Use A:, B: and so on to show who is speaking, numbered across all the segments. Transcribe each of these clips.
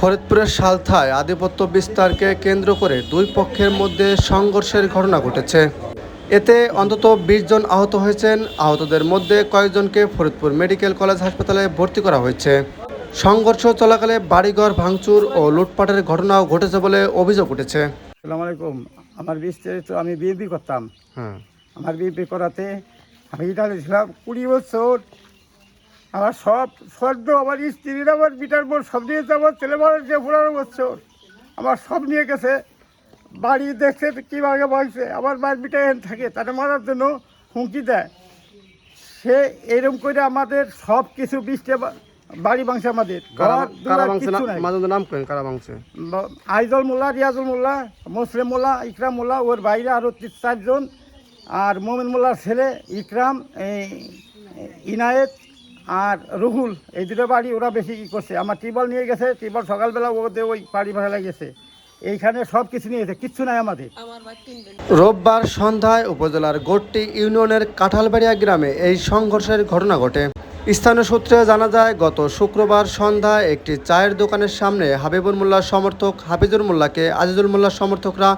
A: ফরিদপুরের সালথায় আধিপত্য বিস্তারকে কেন্দ্র করে দুই পক্ষের মধ্যে সংঘর্ষের ঘটনা ঘটেছে। এতে অন্তত ২০ জন আহত হয়েছেন। আহতদের মধ্যে কয়েকজনকে ফরিদপুর মেডিকেল কলেজ হাসপাতালে ভর্তি করা হয়েছে। সংঘর্ষ চলাকালে বাড়িঘর ভাঙচুর ও লুটপাটের ঘটনাও ঘটেছে বলে অভিযোগ উঠেছে।
B: আসসালামু আলাইকুম। আমার বিস্তারিত আমি বিএনপি করতাম। আমার বিএনপি করাতে আমি ইটালি ছিলাম ২০ বছর। আমার সব সদ্য আমার স্ত্রীর আমার বিটার বোর সব নিয়েছে। আমার ছেলে মানুষ যে ১৫ বছর আমার সব নিয়ে গেছে। বাড়ি দেখছে কীভাবে বলছে আমার মায়ের বিটা এখানে থাকে তাকে মারার জন্য হুমকি দেয়। সে এরকম করে আমাদের সব কিছু ২০টা বাড়ি ভাঙছে। আমাদের আইজল মোল্লা, রিয়াজুল মোল্লা, মুসলিম মোল্লা, ইকরাম মোল্লা, ওর বাইরে আরও ৪ জন, আর মোমিন মোল্লার ছেলে ইকরাম, ইনায়েত আর রুহুল, এই দুটো বাড়ি ওরা বেশি কী করছে। আমার টিবল নিয়ে গেছে। টিবল সকালবেলা ওদের ওই বাড়ি ভাড়া গেছে। এইখানে সব কিছু নিয়েছে, কিচ্ছু নাই আমাদের।
A: রোববার সন্ধ্যায় উপজেলার গোট্টি ইউনিয়নের কাঁঠালবাড়িয়া গ্রামে এই সংঘর্ষের ঘটনা ঘটে। স্থানীয় সূত্রে জানা যায়, গত শুক্রবার সন্ধ্যায় একটি চায়ের দোকানের সামনে হাবিবুর মোল্লার সমর্থক হাফিজুর মোল্লাকে আজিজুল মোল্লার সমর্থকরা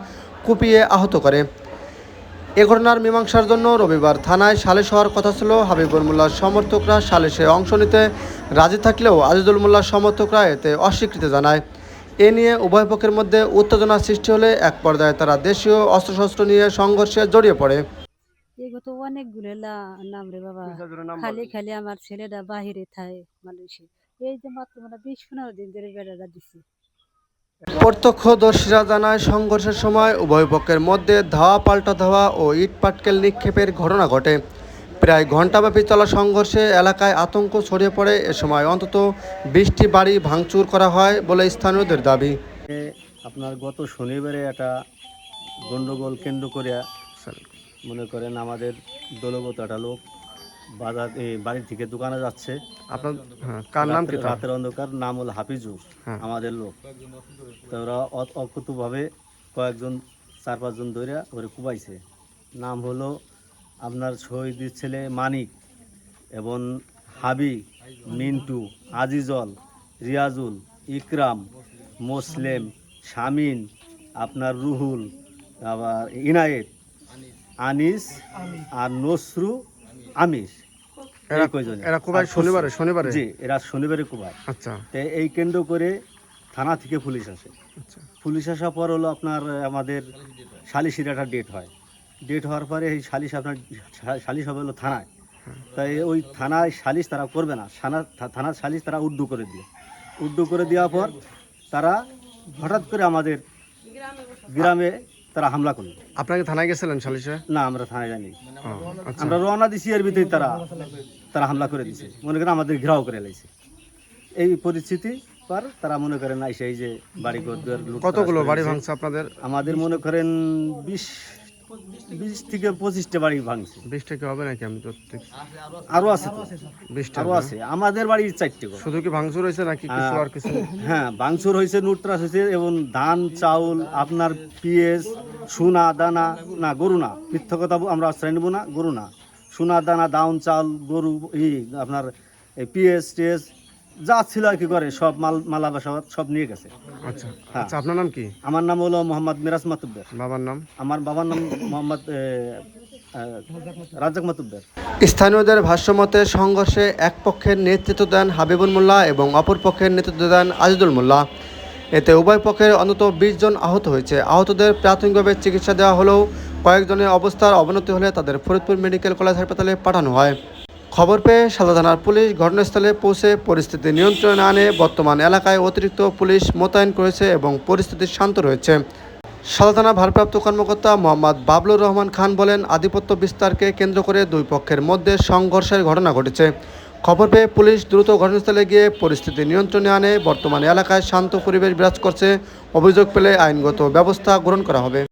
A: কুপিয়ে আহত করে। এ ঘটনার মীমাংসার জন্য রবিবার থানায় সালিশ হওয়ার কথা ছিল। হাবিবুর মোল্লার সমর্থকরা সালিশে অংশ নিতে রাজি থাকলেও আজিজুল মোল্লার সমর্থকরা এতে অস্বীকৃতি জানায়। এ নিয়ে উভয় পক্ষের মধ্যে উত্তেজনা সৃষ্টি হলে এক পর্যায়ে তারা দেশীয় অস্ত্রশস্ত্র নিয়ে সংঘর্ষে জড়িয়ে পড়ে।
C: এগো তো অনেকগুলো নাম রে বাবা, খালি খালি আমার ছেলেটা বাহিরে থাকে মানুষে। এই যে মাত্র ২০-১৫ দিন ধরে বেড়াটা দিছি।
A: প্রত্যক্ষদর্শীরা জানায়, সংঘর্ষের সময় উভয় পক্ষের মধ্যে ধাওয়া পাল্টা ধাওয়া ও ইট পাটকেল নিক্ষেপের ঘটনা ঘটে। প্রায় ঘণ্টাব্যাপী চলা সংঘর্ষে এলাকায় আতঙ্ক ছড়িয়ে পড়ে। এ সময় অন্তত ২০টি বাড়ি ভাঙচুর করা হয় বলে স্থানীয়দের দাবি।
D: আপনার গত শনিবারে একটা গণ্ডগোল কেন্দ্র করে মনে করেন আমাদের দলগত একটা লোক বাজার বাড়ি থেকে দোকানে যাচ্ছে।
A: আপনার কার নাম কি?
D: রাতের অন্ধকার, নাম হলো হাফিজুর, আমাদের লোক। তো ওরা অকথ্যভাবে কয়েকজন ৪-৫ জন ধরে ওরে কুবাইছে। নাম হলো আপনার শহীদের ছেলে মানিক এবং হাবি, মিন্টু, আজিজল, রিয়াজুল, ইকরাম, মুসলিম, শামিন, আপনার রুহুল, আবার ইনায়েত, আনিস আর নসরু, আমির।
A: শনিবারে
D: জি, এরা শনিবারে কুবায়।
A: আচ্ছা।
D: এই কেন্দ্র করে থানা থেকে পুলিশ আসে। পুলিশ আসার পর হলো আপনার আমাদের সালিশির একটা ডেট হয়। ডেট হওয়ার পরে এই সালিশ হবে হলো থানায়। তাই ওই থানায় সালিশ তারা করবে না, থানার সালিশ তারা উর্দু করে দিল। উর্দু করে দেওয়ার পর তারা হঠাৎ করে আমাদের গ্রামে তারা হামলা করলো।
A: আপনাকে থানায় গেছিলেন সালিশে?
D: না, আমরা থানায় যাইনি। আমরা রওনা দিছি, এর ভিতরে তারা হামলা করে দিছে। মনে করেন আমাদের ঘেরাও করে লাইছে। এই পরিস্থিতি পর তারা মনে করেন আইসে এই যে বাড়ি ঘর
A: কতগুলো বাড়ি ভাঙছে আপনাদের?
D: আমাদের মনে করেন ২০ থেকে ২৫টা বাড়ি ভাঙছে।
A: ২০টা কি হবে নাকি? আমি তো
D: আরো আছে,
A: ২০টা
D: আরো আছে। আমাদের বাড়ির ৪টে।
A: শুধু কি ভাঙচুর হয়েছে নাকি কিছু আর কিছু?
D: হ্যাঁ, ভাঙচুর হয়েছে, লুটতরাজ হয়েছে এবং ধান চাউল, আপনার পিএস, সোনা দানা, না গরু না, মিথ্যা কথা আমরা আশ্রয় নেব না, গরু না, সোনা দানা, দাউন চাউল, গরু, আপনার পিএস টিএস যা ছিল আর কি করে সব মালা বাসাবাদ সব নিয়ে গেছে।
A: আচ্ছা। আচ্ছা, আপনার নাম কি?
D: আমার নাম হলো মোহাম্মদ মিরাজ মাতুব্বের।
A: বাবার নাম?
D: আমার বাবার নাম মোহাম্মদ রাজ্জাক মাতুব্বের।
A: স্থানীয়দের ভাষ্যমতে সংঘর্ষে এক পক্ষের নেতৃত্ব দেন হাবিবুল মোল্লা এবং অপর পক্ষের নেতৃত্ব দেন আজিজুল মোল্লা। এতে উভয় পক্ষের অন্তত ২০ জন আহত হয়েছে। আহতদের প্রাথমিকভাবে চিকিৎসা দেওয়া হলেও কয়েকজনের অবস্থার অবনতি হলে তাদের ফরিদপুর মেডিকেল কলেজ হাসপাতালে পাঠানো হয়। খবর পেয়ে সালথা থানার পুলিশ ঘটনাস্থলে পৌঁছে পরিস্থিতি নিয়ন্ত্রণে আনে। বর্তমান এলাকায় অতিরিক্ত পুলিশ মোতায়েন করেছে এবং পরিস্থিতি শান্ত রয়েছে। সালথা থানার ভারপ্রাপ্ত কর্মকর্তা মোহাম্মদ বাবলুর রহমান খান বলেন, আধিপত্য বিস্তারকে কেন্দ্র করে দুই পক্ষের মধ্যে সংঘর্ষের ঘটনা ঘটেছে। খবর পেয়ে পুলিশ দ্রুত ঘটনাস্থলে গিয়ে পরিস্থিতি নিয়ন্ত্রণে আনে। বর্তমানে এলাকায় শান্ত পরিবেশ বিরাজ করছে। অভিযোগ পেলে আইনগত ব্যবস্থা গ্রহণ করা হবে।